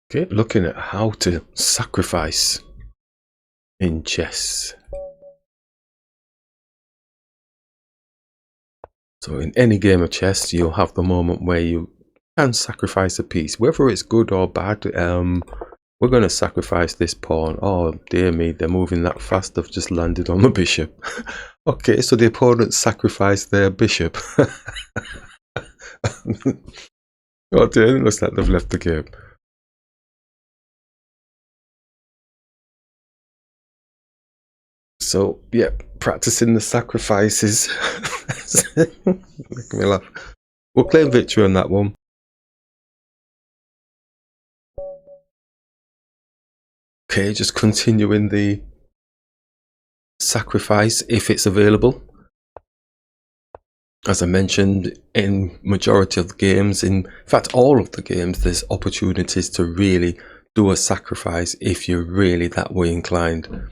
Okay, looking at how to sacrifice in chess. So in any game of chess, you'll have the moment where you can sacrifice a piece, whether it's good or bad. We're going to sacrifice this pawn. Oh dear me, they're moving that fast. They've just landed on the bishop. Okay, so the opponent sacrificed their bishop. Oh dear, it looks like they've left the game. So yeah, practicing the sacrifices. Making me laugh. We'll claim victory on that one. Okay, just continuing the sacrifice if it's available. As I mentioned, in majority of the games, in fact all of the games, there's opportunities to really do a sacrifice if you're really that way inclined.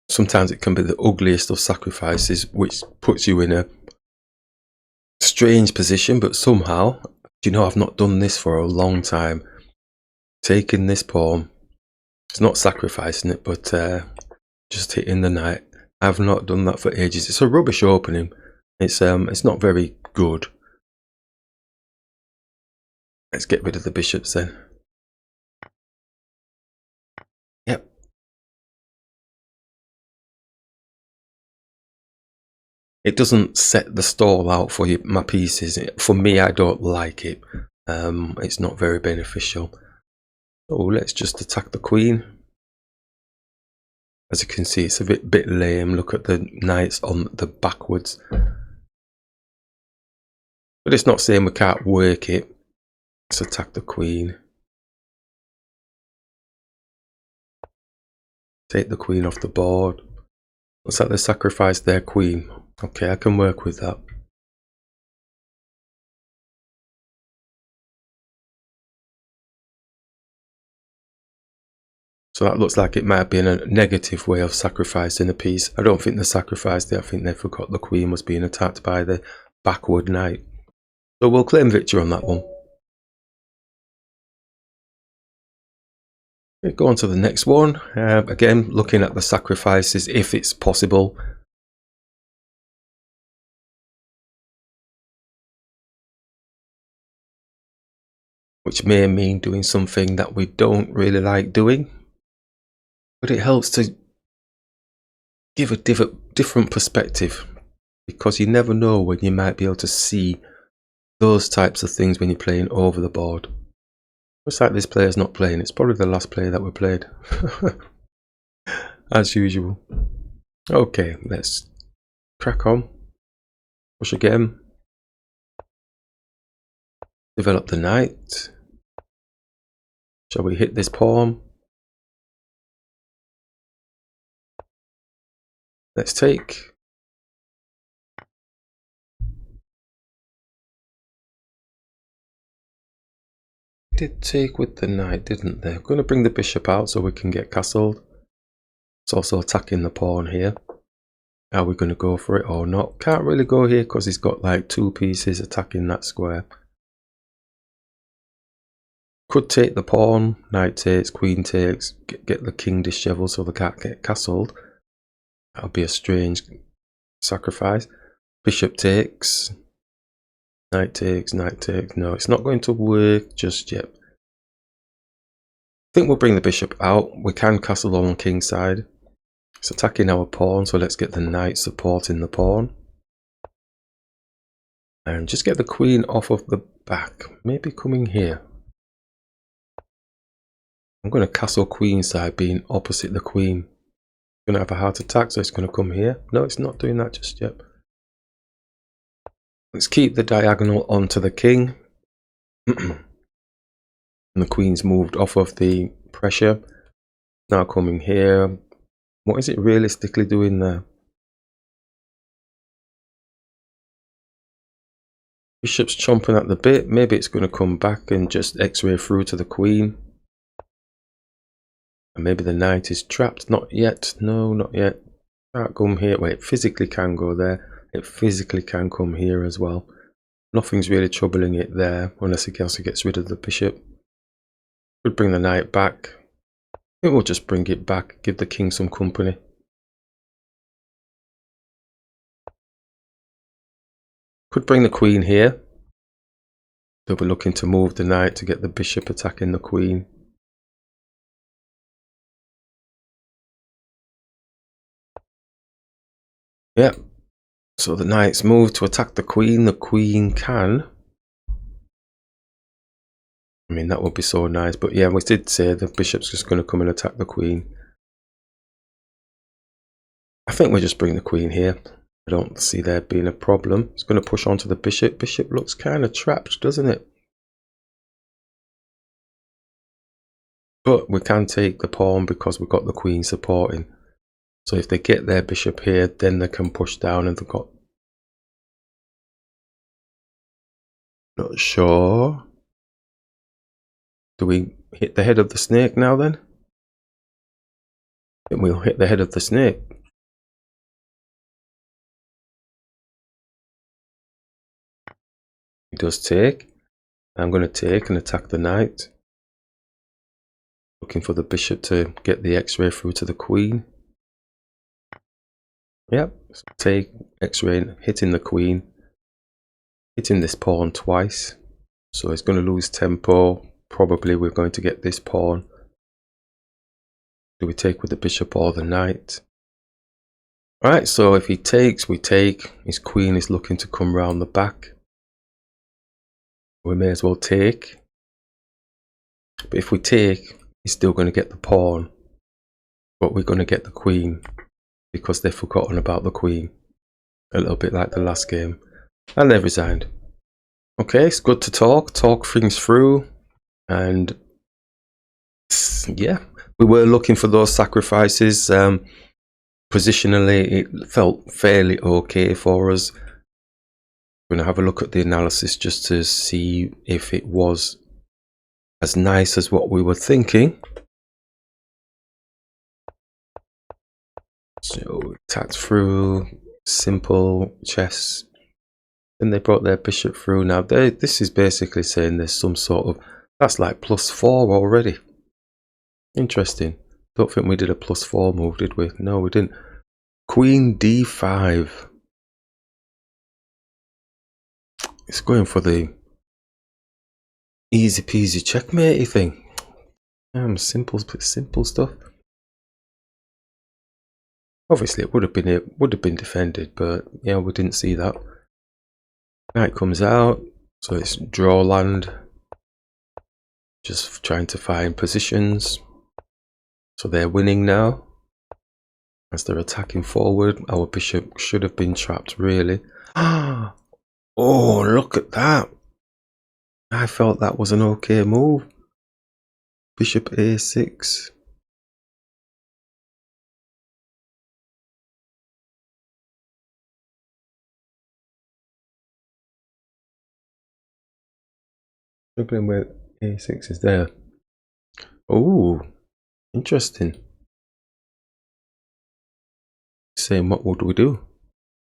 Sometimes it can be the ugliest of sacrifices, which puts you in a strange position, but somehow, you know, I've not done this for a long time. Taking this pawn, it's not sacrificing it, but just hitting the knight. I've not done that for ages. It's a rubbish opening. It's not very good. Let's get rid of the bishops then. Yep. It doesn't set the stall out for you, my pieces. For me, I don't like it. It's not very beneficial. So let's just attack the queen. As you can see, it's a bit lame. Look at the knights on the backwards. But it's not saying we can't work it. Let's attack the queen. Take the queen off the board. Looks like they sacrificed their queen. Okay, I can work with that. So that looks like it might be in a negative way of sacrificing a piece. I don't think they sacrificed it. I think they forgot the queen was being attacked by the backward knight. So we'll claim victory on that one. Okay, go on to the next one. Again, looking at the sacrifices if it's possible. Which may mean doing something that we don't really like doing. But it helps to give a different perspective, because you never know when you might be able to see those types of things when you're playing over the board. Looks like this player's not playing. It's probably the last player that we played. As usual. Okay, let's crack on. Push again. Develop the knight. Shall we hit this pawn? Let's take. Did take with the knight, didn't they? I'm going to bring the bishop out so we can get castled. It's also attacking the pawn here. Are we going to go for it or not? Can't really go here because he's got like two pieces attacking that square. Could take the pawn, knight takes, queen takes, get the king disheveled so they can't get castled. That would be a strange sacrifice. Bishop takes, knight takes, knight takes. No, it's not going to work just yet. I think we'll bring the bishop out. We can castle on king's side. It's attacking our pawn, so let's get the knight supporting the pawn. And just get the queen off of the back. Maybe coming here. I'm going to castle queen side being opposite the queen. Going to have a heart attack, so it's going to come here. No, it's not doing that just yet. Let's keep the diagonal onto the king. And the queen's moved off of the pressure. Now coming here. What is it realistically doing there? Bishop's chomping at the bit. Maybe it's going to come back and just x-ray through to the queen. And maybe the knight is trapped. Not yet. No, not yet. Can't come here. Wait, it physically can go there. It physically can come here as well. Nothing's really troubling it there, unless he also gets rid of the bishop. Could bring the knight back. It will just bring it back, give the king some company. Could bring the queen here. They'll be looking to move the knight to get the bishop attacking the queen. Yep. So the knight's moved to attack the queen. The queen can. I mean, that would be so nice. But yeah, we did say the bishop's just going to come and attack the queen. I think we'll just bring the queen here. I don't see there being a problem. It's going to push onto the bishop. Bishop looks kind of trapped, doesn't it? But we can take the pawn because we've got the queen supporting. So if they get their bishop here, then they can push down, and they've got... Not sure. Do we hit the head of the snake now then? Then we'll hit the head of the snake. He does take. I'm going to take and attack the knight. Looking for the bishop to get the x-ray through to the queen. Yep, so take x-ray, hitting the queen. Hitting this pawn twice. So he's going to lose tempo. Probably we're going to get this pawn. Do we take with the bishop or the knight? Alright, so if he takes, we take. His queen is looking to come round the back. We may as well take. But if we take, he's still going to get the pawn. But we're going to get the queen. Because they've forgotten about the queen. A little bit like the last game. And they've resigned. Okay, it's good to talk things through. And yeah, we were looking for those sacrifices. Positionally, it felt fairly okay for us. We're going to have a look at the analysis just to see if it was as nice as what we were thinking. So attacked through, simple chess. Then they brought their bishop through. Now this is basically saying there's some sort of, that's like +4 already. Interesting. Don't think we did a +4 move, did we? No, we didn't. Queen d5. It's going for the easy peasy checkmatey thing. Simple stuff. Obviously, it would have been defended, but yeah, we didn't see that. Knight comes out, so it's draw land. Just trying to find positions. So they're winning now. As they're attacking forward, our bishop should have been trapped, really. Oh, look at that. I felt that was an okay move. Bishop a6. Struggling with a6 is there. Oh, interesting. Saying, what would we do?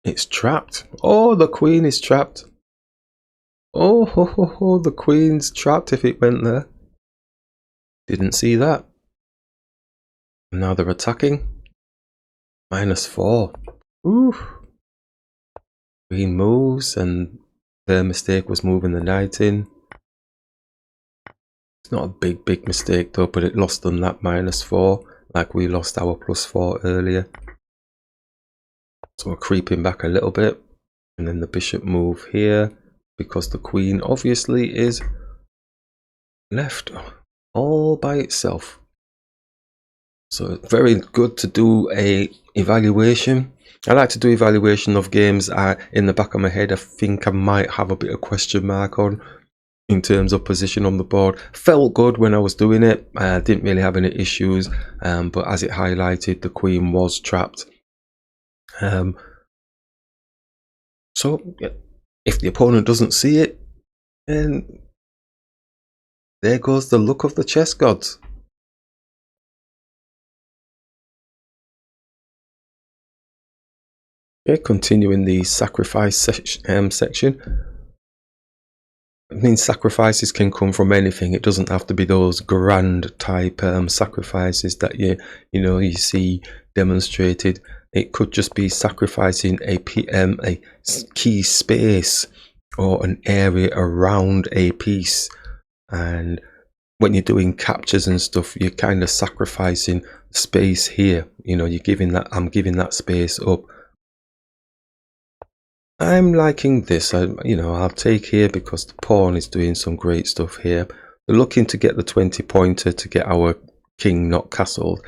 It's trapped. Oh, the queen is trapped. Oh, the queen's trapped if it went there. Didn't see that. And now they're attacking. -4. Ooh. Queen moves, and their mistake was moving the knight in. It's not a big mistake though, but it lost them that -4, like we lost our +4 earlier. So we're creeping back a little bit, and then the bishop move here, because the queen obviously is left all by itself. So it's very good to do a evaluation. I like to do evaluation of games in the back of my head I think I might have a bit of question mark on in terms of position on the board. Felt good when I was doing it. I didn't really have any issues, but as it highlighted, the queen was trapped. So yeah, if the opponent doesn't see it, then there goes the luck of the chess gods. Okay, continuing the sacrifice section. I mean, sacrifices can come from anything. It doesn't have to be those grand type sacrifices that you see demonstrated. It could just be sacrificing a key space or an area around a piece. And when you're doing captures and stuff, you're kind of sacrificing space here. You're giving that. I'm giving that space up. I'm liking this. I'll take here because the pawn is doing some great stuff here. We're looking to get the 20 pointer to get our king not castled.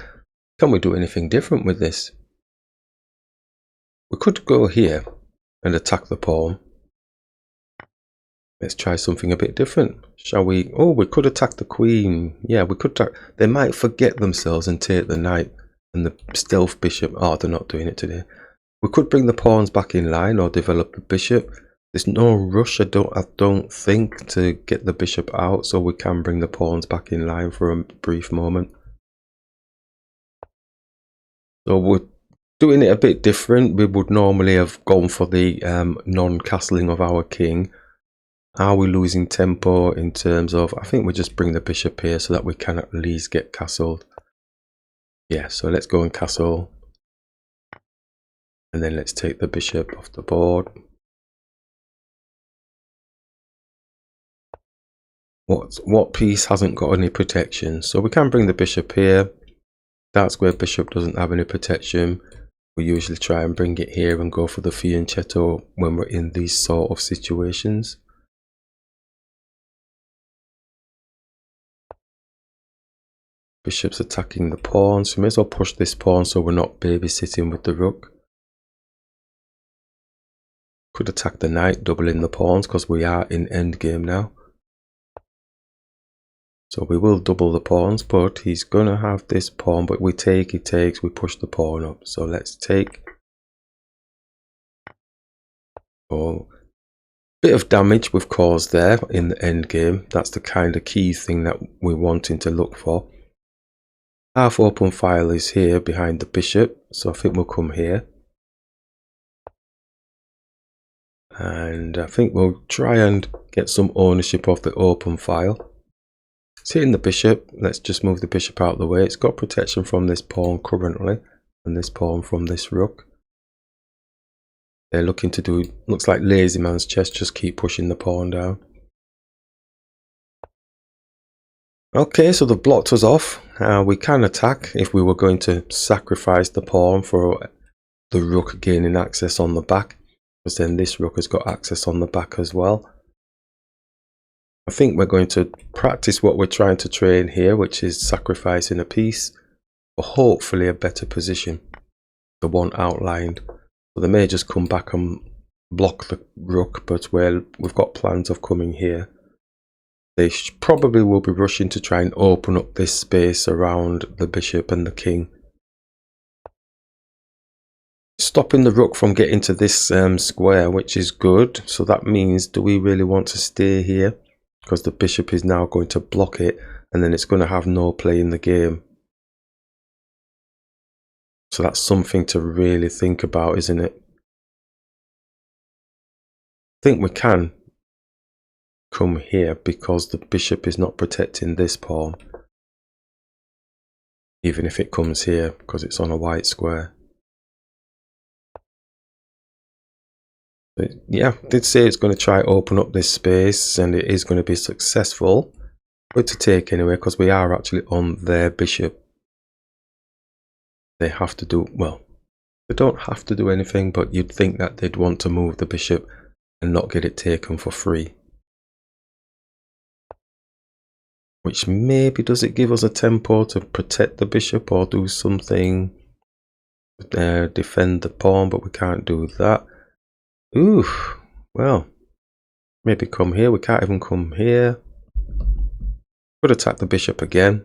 Can we do anything different with this? We could go here and attack the pawn. Let's try something a bit different. Shall we? Oh, we could attack the queen. Yeah, we could attack. They might forget themselves and take the knight and the stealth bishop. Oh, they're not doing it today. We could bring the pawns back in line or develop the bishop. There's no rush, I don't think, to get the bishop out, so we can bring the pawns back in line for a brief moment. So we're doing it a bit different. We would normally have gone for the non-castling of our king. Are we losing tempo in terms of... I think we just bring the bishop here so that we can at least get castled. Yeah, so let's go and castle. And then let's take the bishop off the board. What piece hasn't got any protection? So we can bring the bishop here. Dark square bishop doesn't have any protection. We usually try and bring it here and go for the fianchetto when we're in these sort of situations. Bishop's attacking the pawn, so we may as well push this pawn so we're not babysitting with the rook. Could attack the knight, doubling the pawns because we are in endgame now. So we will double the pawns, but he's gonna have this pawn, but we take, he takes, we push the pawn up. So let's take. Oh, bit of damage we've caused there in the endgame. That's the kind of key thing that we're wanting to look for. Half open file is here behind the bishop, so I think we'll come here. And I think we'll try and get some ownership of the open file. It's hitting the bishop. Let's just move the bishop out of the way. It's got protection from this pawn currently, and this pawn from this rook. They're looking to do, looks like lazy man's chess, just keep pushing the pawn down. Okay, so they've blocked us off. We can attack if we were going to sacrifice the pawn for the rook gaining access on the back. Because then this rook has got access on the back as well. I think we're going to practice what we're trying to train here, which is sacrificing a piece for hopefully a better position, the one outlined. So they may just come back and block the rook, but we've got plans of coming here. They probably will be rushing to try and open up this space around the bishop and the king. Stopping the rook from getting to this square, which is good. So that means, do we really want to stay here? Because the bishop is now going to block it, and then it's going to have no play in the game. So that's something to really think about, isn't it? I think we can come here because the bishop is not protecting this pawn. Even if it comes here, because it's on a white square. But yeah, I did say it's going to try open up this space, and it is going to be successful. Good to take anyway, because we are actually on their bishop. They have to do, well, they don't have to do anything, but you'd think that they'd want to move the bishop and not get it taken for free. Which maybe, does it give us a tempo to protect the bishop or do something, defend the pawn, but we can't do that. Ooh, well, maybe come here. We can't even come here. Could attack the bishop again,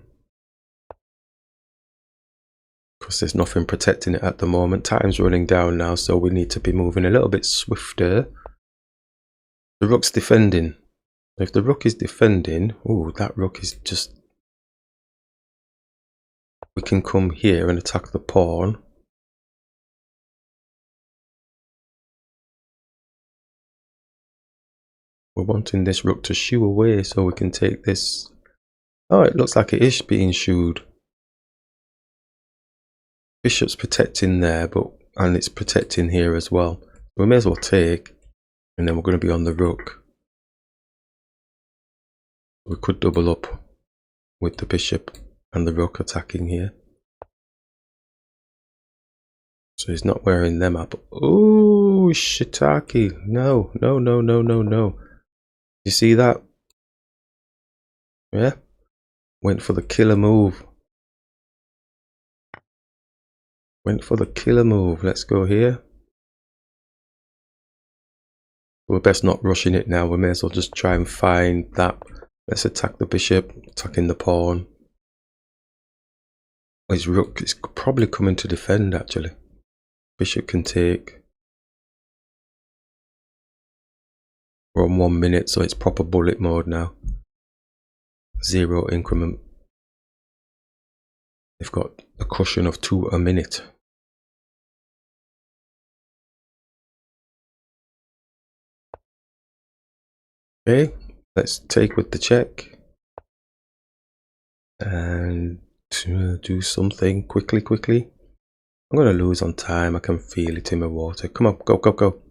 because there's nothing protecting it at the moment. Time's running down now, so we need to be moving a little bit swifter. The rook's defending. If the rook is defending, ooh, that rook is just... We can come here and attack the pawn. We're wanting this rook to shoo away so we can take this. Oh, it looks like it is being shooed. Bishop's protecting there, and it's protecting here as well. We may as well take, and then we're going to be on the rook. We could double up with the bishop and the rook attacking here. So he's not wearing them up. Oh, shiitake. No, no, no, no, no, no. You see that? Yeah? Went for the killer move. Went for the killer move. Let's go here. We're best not rushing it now. We may as well just try and find that. Let's attack the bishop, attacking the pawn. His rook is probably coming to defend actually. Bishop can take. We're on 1 minute, so it's proper bullet mode now. 0 increment. They've got a cushion of 2 a minute. Okay, let's take with the check. And do something quickly. I'm going to lose on time. I can feel it in my water. Come on, go, go, go.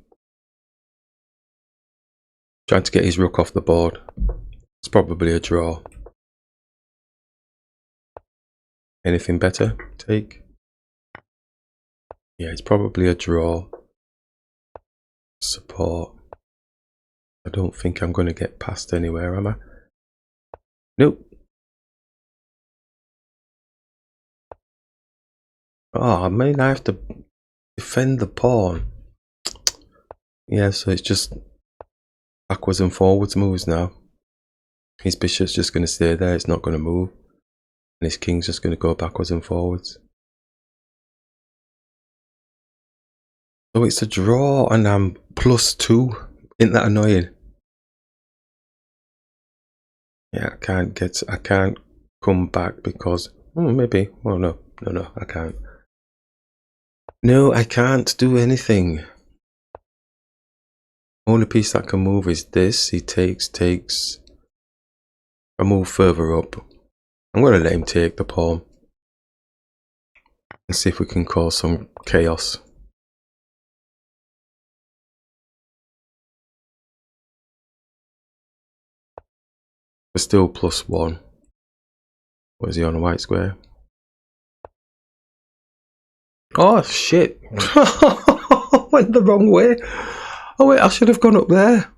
Trying to get his rook off the board. It's probably a draw. Anything better? Take. Yeah, it's probably a draw. Support. I don't think I'm going to get past anywhere, am I? Nope. Oh, I mean, I have to defend the pawn. Yeah, so it's just backwards and forwards moves now. His bishop's just going to stay there. It's not going to move. And his king's just going to go backwards and forwards. So it's a draw and I'm +2. Isn't that annoying? Yeah, I can't come back because, maybe, oh no, I can't. No, I can't do anything. Only piece that can move is this. He takes. I move further up. I'm going to let him take the pawn. And see if we can cause some chaos. We're still +1. What is he on a white square? Oh shit! Went the wrong way. Oh wait, I should have gone up there.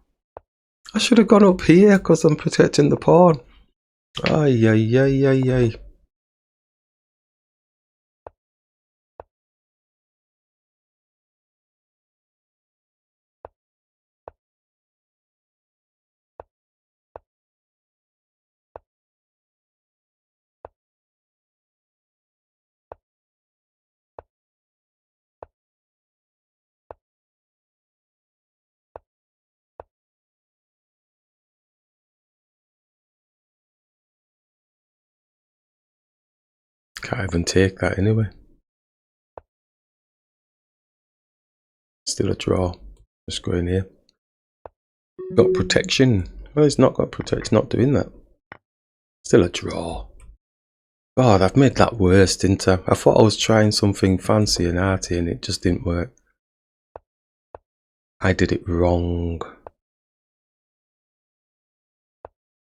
I should have gone up here because I'm protecting the pawn. Ay, ay, ay, ay, ay. Can't even take that anyway. Still a draw. Just go in here. Got protection. Well, it's not got protection. It's not doing that. Still a draw. God, I've made that worse, didn't I? I thought I was trying something fancy and arty and it just didn't work. I did it wrong.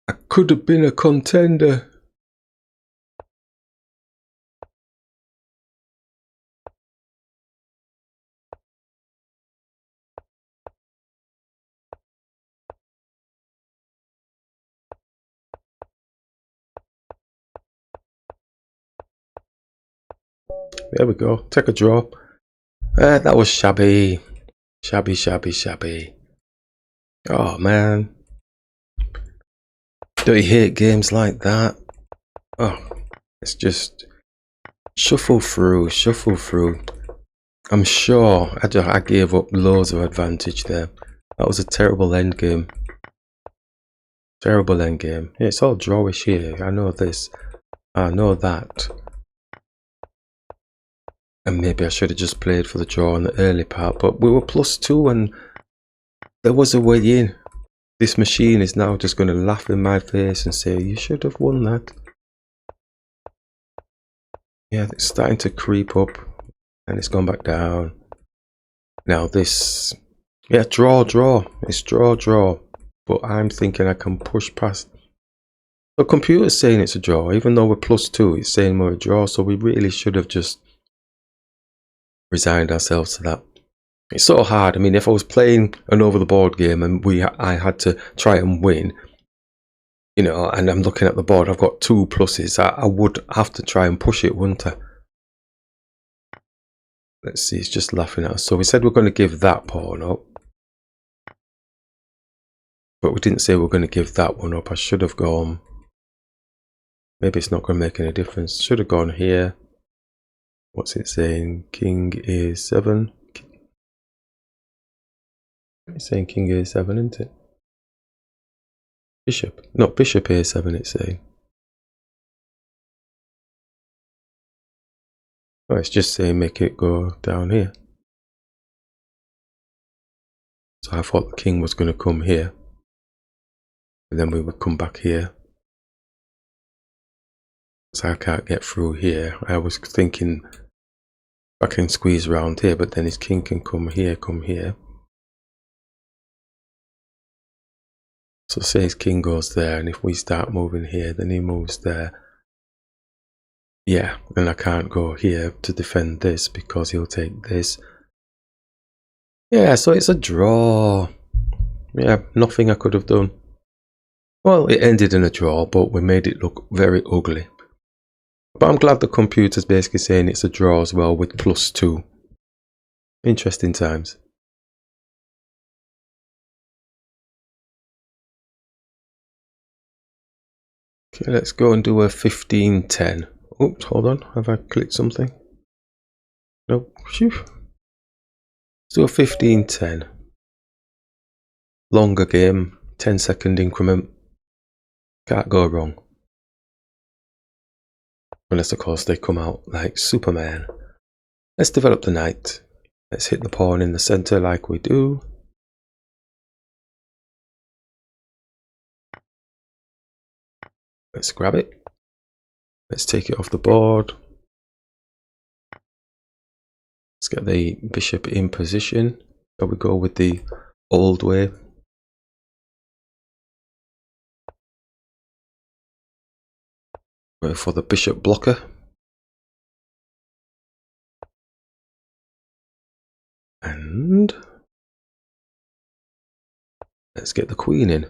I could have been a contender. There we go. Take a draw. That was shabby. Shabby. Oh man. Don't you hate games like that? Oh, it's just shuffle through. I'm sure I gave up loads of advantage there. That was a terrible endgame. Terrible endgame. Yeah, it's all drawish here. I know this. I know that. And maybe I should have just played for the draw in the early part, but we were +2 and there was a way in. This machine is now just going to laugh in my face and say, you should have won that. Yeah, it's starting to creep up and it's gone back down. Now this, yeah, draw. It's draw. But I'm thinking I can push past. The computer's saying it's a draw, even though we're +2, it's saying we're a draw. So we really should have just resigned ourselves to that. It's so hard. I mean, if I was playing an over the board game and I had to try and win, you know, and I'm looking at the board, I've got 2 pluses. I would have to try and push it, wouldn't I? Let's see, it's just laughing at us. So we said we're going to give that pawn up. But we didn't say we're going to give that one up. I should have gone. Maybe it's not going to make any difference. Should have gone here. What's it saying? King A7. It's saying King A7, isn't it? Bishop. Not Bishop A7, it's saying. Oh, it's just saying make it go down here. So I thought the king was going to come here. And then we would come back here. So I can't get through here. I was thinking I can squeeze around here, but then his king can come here, So say his king goes there, and if we start moving here, then he moves there. Yeah, and I can't go here to defend this because he'll take this. Yeah, so it's a draw. Yeah, nothing I could have done. Well, it ended in a draw, but we made it look very ugly. But I'm glad the computer's basically saying it's a draw as well with +2. Interesting times. Okay, let's go and do a 15-10. Oops, hold on. Have I clicked something? Nope. Phew. Let's do a 15-10. Longer game, 10-second increment. Can't go wrong. Unless, of course, they come out like Superman. Let's develop the knight. Let's hit the pawn in the center like we do. Let's grab it. Let's take it off the board. Let's get the bishop in position. So we go with the old way. For the bishop blocker. And let's get the queen in.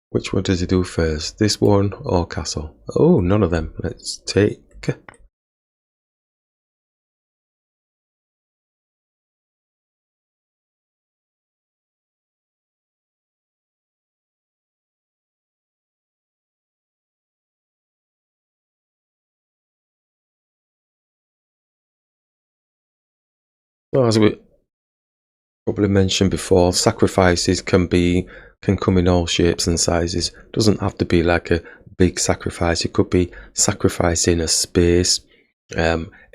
Which one does he do first? This one or castle? Oh, none of them. Let's take. So as we probably mentioned before, sacrifices can come in all shapes and sizes. Doesn't have to be like a big sacrifice. It could be sacrificing a space,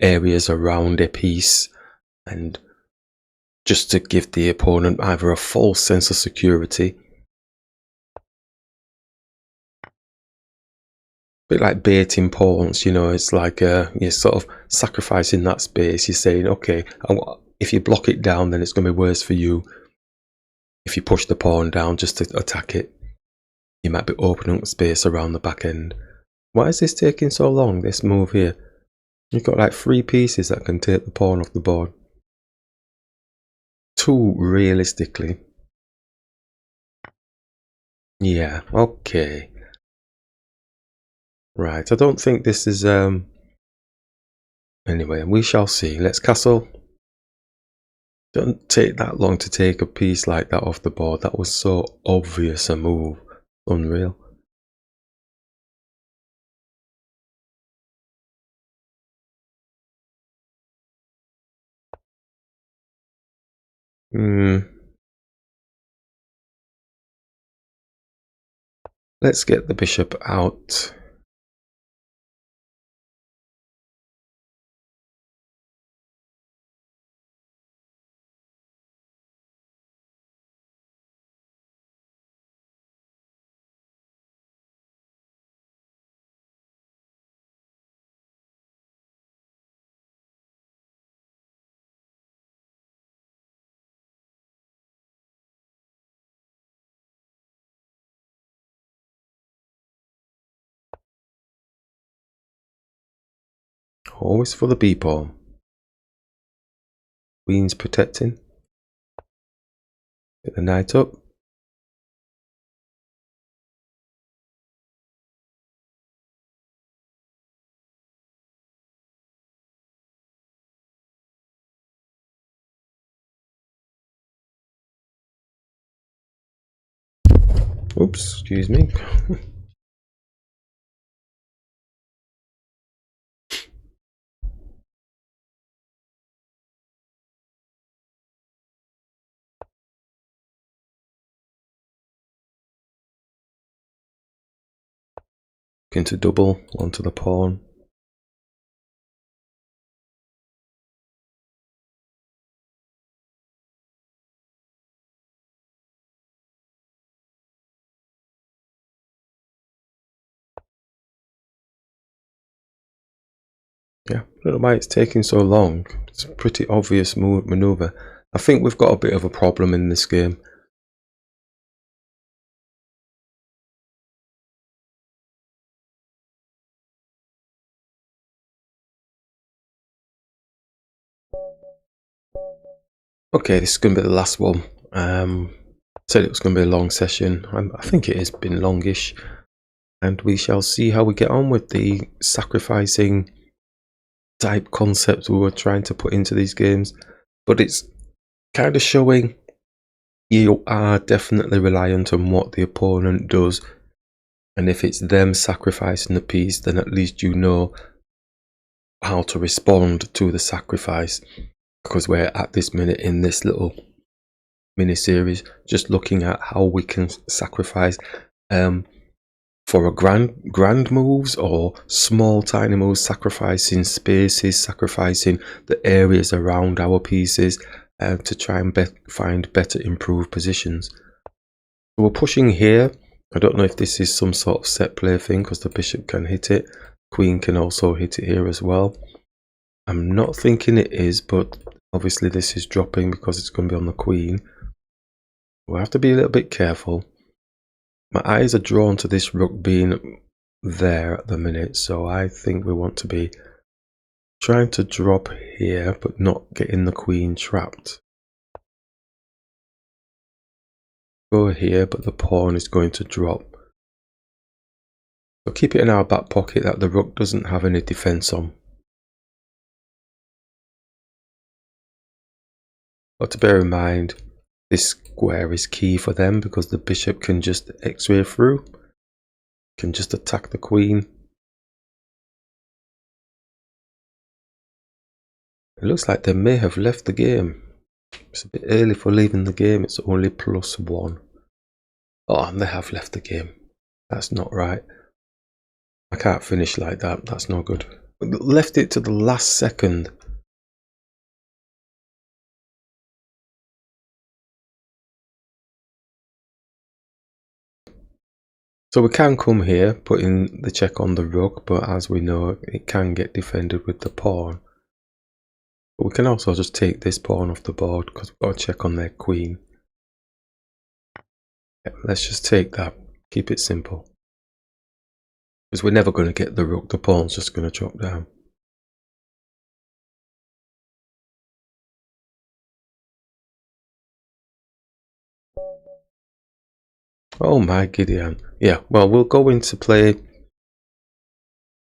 areas around a piece, and just to give the opponent either a false sense of security. A bit like baiting pawns, you know, it's like you're sort of sacrificing that space. You're saying, okay, if you block it down, then it's going to be worse for you. If you push the pawn down just to attack it, you might be opening up space around the back end. Why is this taking so long, this move here? You've got like 3 pieces that can take the pawn off the board. 2 realistically. Yeah, okay. Right, I don't think this is anyway, we shall see. Let's castle. Don't take that long to take a piece like that off the board. That was so obvious a move. Unreal. Let's get the bishop out. Always for the B pawn. Queen's protecting. Get the knight up. Oops, excuse me. Into double onto the pawn. Yeah, I don't know why it's taking so long. It's a pretty obvious maneuver. I think we've got a bit of a problem in this game. Okay, this is going to be the last one. Said it was going to be a long session. I think it has been longish. And we shall see how we get on with the sacrificing type concepts we were trying to put into these games. But it's kind of showing you are definitely reliant on what the opponent does. And if it's them sacrificing the piece, then at least you know how to respond to the sacrifice. Because we're at this minute in this little mini series just looking at how we can sacrifice for a grand moves or small tiny moves, sacrificing spaces, sacrificing the areas around our pieces to try and find better improved positions. So we're pushing here. I don't know if this is some sort of set play thing because the bishop can hit it, queen can also hit it here as well. I'm not thinking it is, but obviously this is dropping because it's going to be on the queen. We'll have to be a little bit careful. My eyes are drawn to this rook being there at the minute, so I think we want to be trying to drop here but not getting the queen trapped. Go here, but the pawn is going to drop. So keep it in our back pocket that the rook doesn't have any defense on. But to bear in mind, this square is key for them because the bishop can just x-ray through, can just attack the queen. It looks like they may have left the game. It's a bit early for leaving the game, it's only +1. Oh, and they have left the game. That's not right. I can't finish like that, that's no good. Left it to the last second. So we can come here, putting the check on the rook, but as we know, it can get defended with the pawn. But we can also just take this pawn off the board because we've got to check on their queen. Yeah, let's just take that, keep it simple. Because we're never going to get the rook, the pawn's just going to drop down. Oh my Gideon. Yeah, well, we'll go into play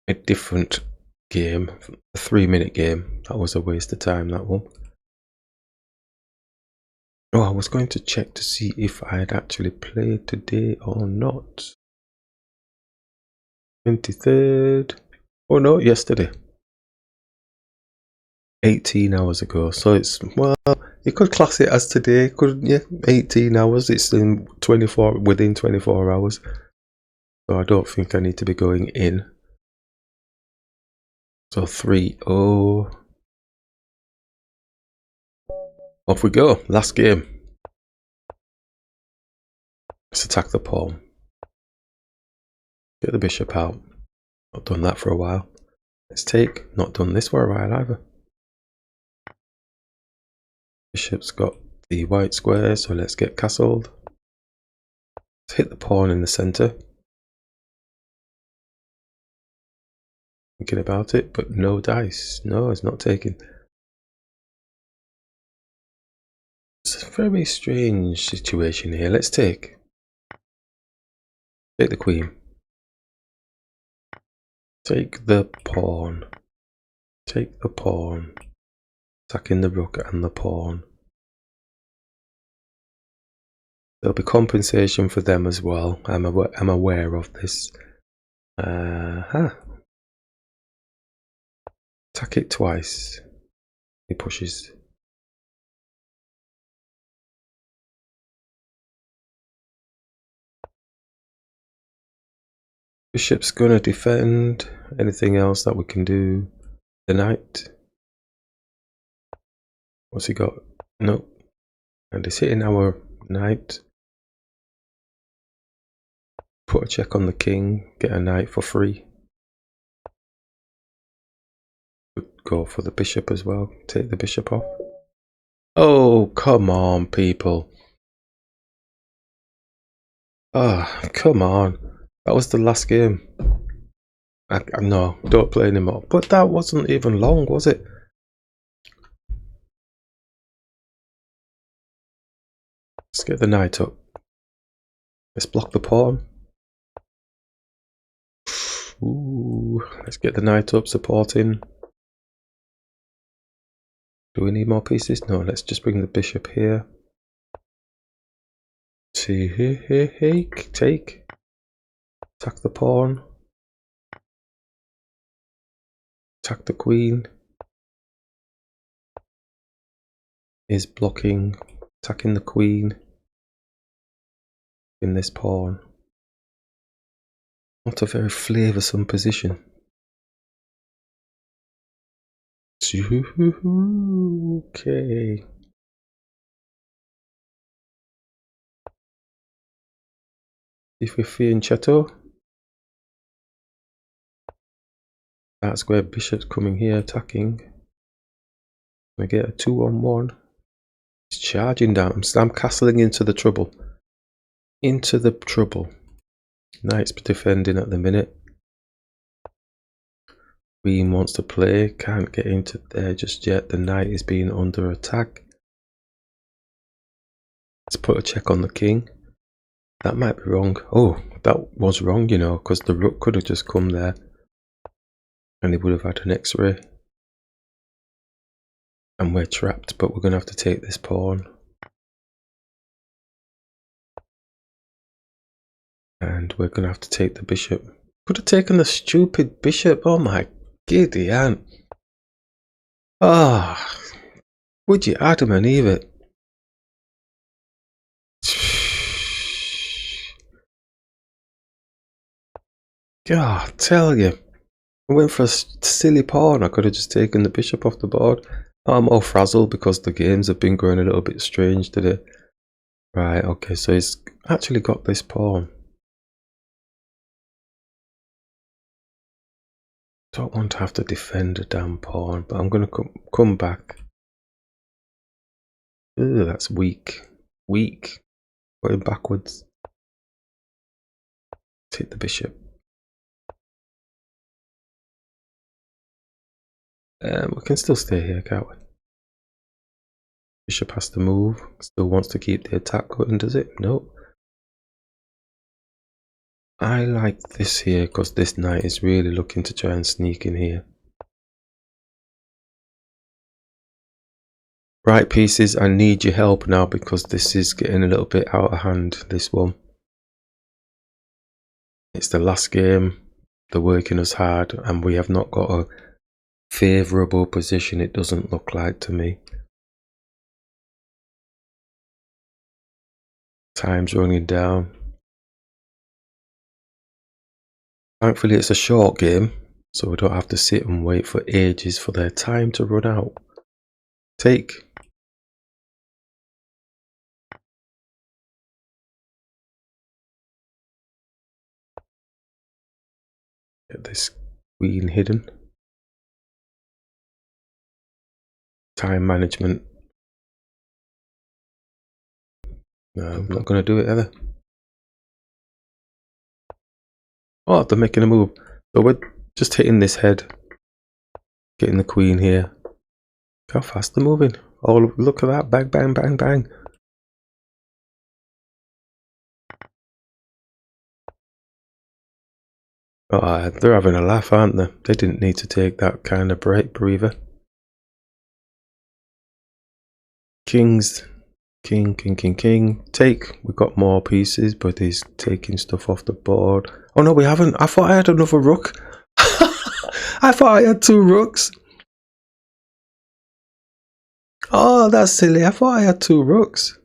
a different game, a 3-minute game. That was a waste of time, that one. Oh, I was going to check to see if I had actually played today or not. 23rd. Oh no, yesterday. 18 hours ago. So it's, well, you could class it as today, couldn't you? 18 hours. It's in within 24 hours. So I don't think I need to be going in. So 3-0. Off we go. Last game. Let's attack the pawn. Get the bishop out. Not done that for a while. Let's take. Not done this for a while either. Bishop's got the white square, so let's get castled. Let's hit the pawn in the center. thinking about it, but no dice. No, it's not taking. It's a very strange situation here. Let's take the queen. Take the pawn. Take the pawn. Attacking the rook and the pawn. There'll be compensation for them as well. I'm aware of this. Attack it twice. He pushes. Bishop's gonna defend. Anything else that we can do? The knight. What's he got? Nope. And he's hitting our knight. Put a check on the king. Get a knight for free. Go for the bishop as well. Take the bishop off. Oh, come on, people. Ah, oh, come on. That was the last game. No, don't play anymore. But that wasn't even long, was it? Let's get the knight up. Let's block the pawn. Ooh, let's get the knight up, supporting. Do we need more pieces? No, let's just bring the bishop here. Take. Attack the pawn. Attack the queen. Is blocking. Attacking the queen. In this pawn. Not a very flavoursome position. Okay. If we're fearing Chateau. That's where bishop's coming here attacking. I get a 2-on-1. It's charging down. I'm castling into the trouble. Into the trouble. Knight's defending at the minute. Queen wants to play. Can't get into there just yet. The knight is being under attack. Let's put a check on the king. That might be wrong. Oh, that was wrong, you know, because the rook could have just come there. And he would have had an x-ray. And we're trapped, but we're going to have to take this pawn. And we're going to have to take the bishop. Could have taken the stupid bishop. Oh my giddy aunt. Ah, would you Adam and Eve it? God, I tell you. I went for a silly pawn. I could have just taken the bishop off the board. I'm all frazzled because the games have been going a little bit strange today. Right, okay, so he's actually got this pawn. Don't want to have to defend a damn pawn, but I'm going to come back. Ugh, that's weak. Weak. Going backwards. Take the bishop. We can still stay here, can't we? Bishop has to move. Still wants to keep the attack going, does it? No. I like this here because this knight is really looking to try and sneak in here. Right, pieces, I need your help now because this is getting a little bit out of hand, this one. It's the last game. They're working us hard and we have not got a favourable position, it doesn't look like to me. Time's running down. Thankfully it's a short game, so we don't have to sit and wait for ages for their time to run out. Take. Get this queen hidden. Time management. No, I'm not going to do it either. Oh, they're making a move. So Just hitting this head, getting the queen here. How fast they're moving. Oh, look at that. Bang, bang, bang, bang. Oh, they're having a laugh, aren't they? They didn't need to take that kind of breather. Kings. King, king, king, king. Take. We've got more pieces, but he's taking stuff off the board. Oh no, we haven't. I thought I had another rook. I thought I had 2 rooks. Oh, that's silly. I thought I had 2 rooks.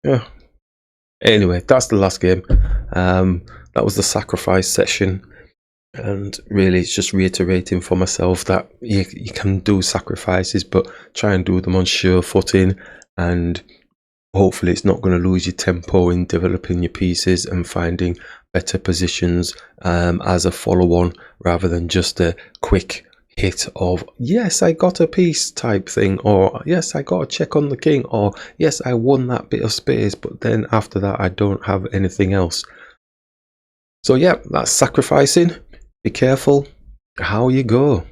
Yeah. Anyway, that's the last game. That was the sacrifice session. And really, it's just reiterating for myself that you can do sacrifices, but try and do them on sure footing, and hopefully it's not going to lose your tempo in developing your pieces and finding better positions as a follow-on, rather than just a quick hit of yes, I got a piece type thing, or yes, I got a check on the king, or yes, I won that bit of space, but then after that I don't have anything else. So yeah, that's sacrificing. Be careful how you go.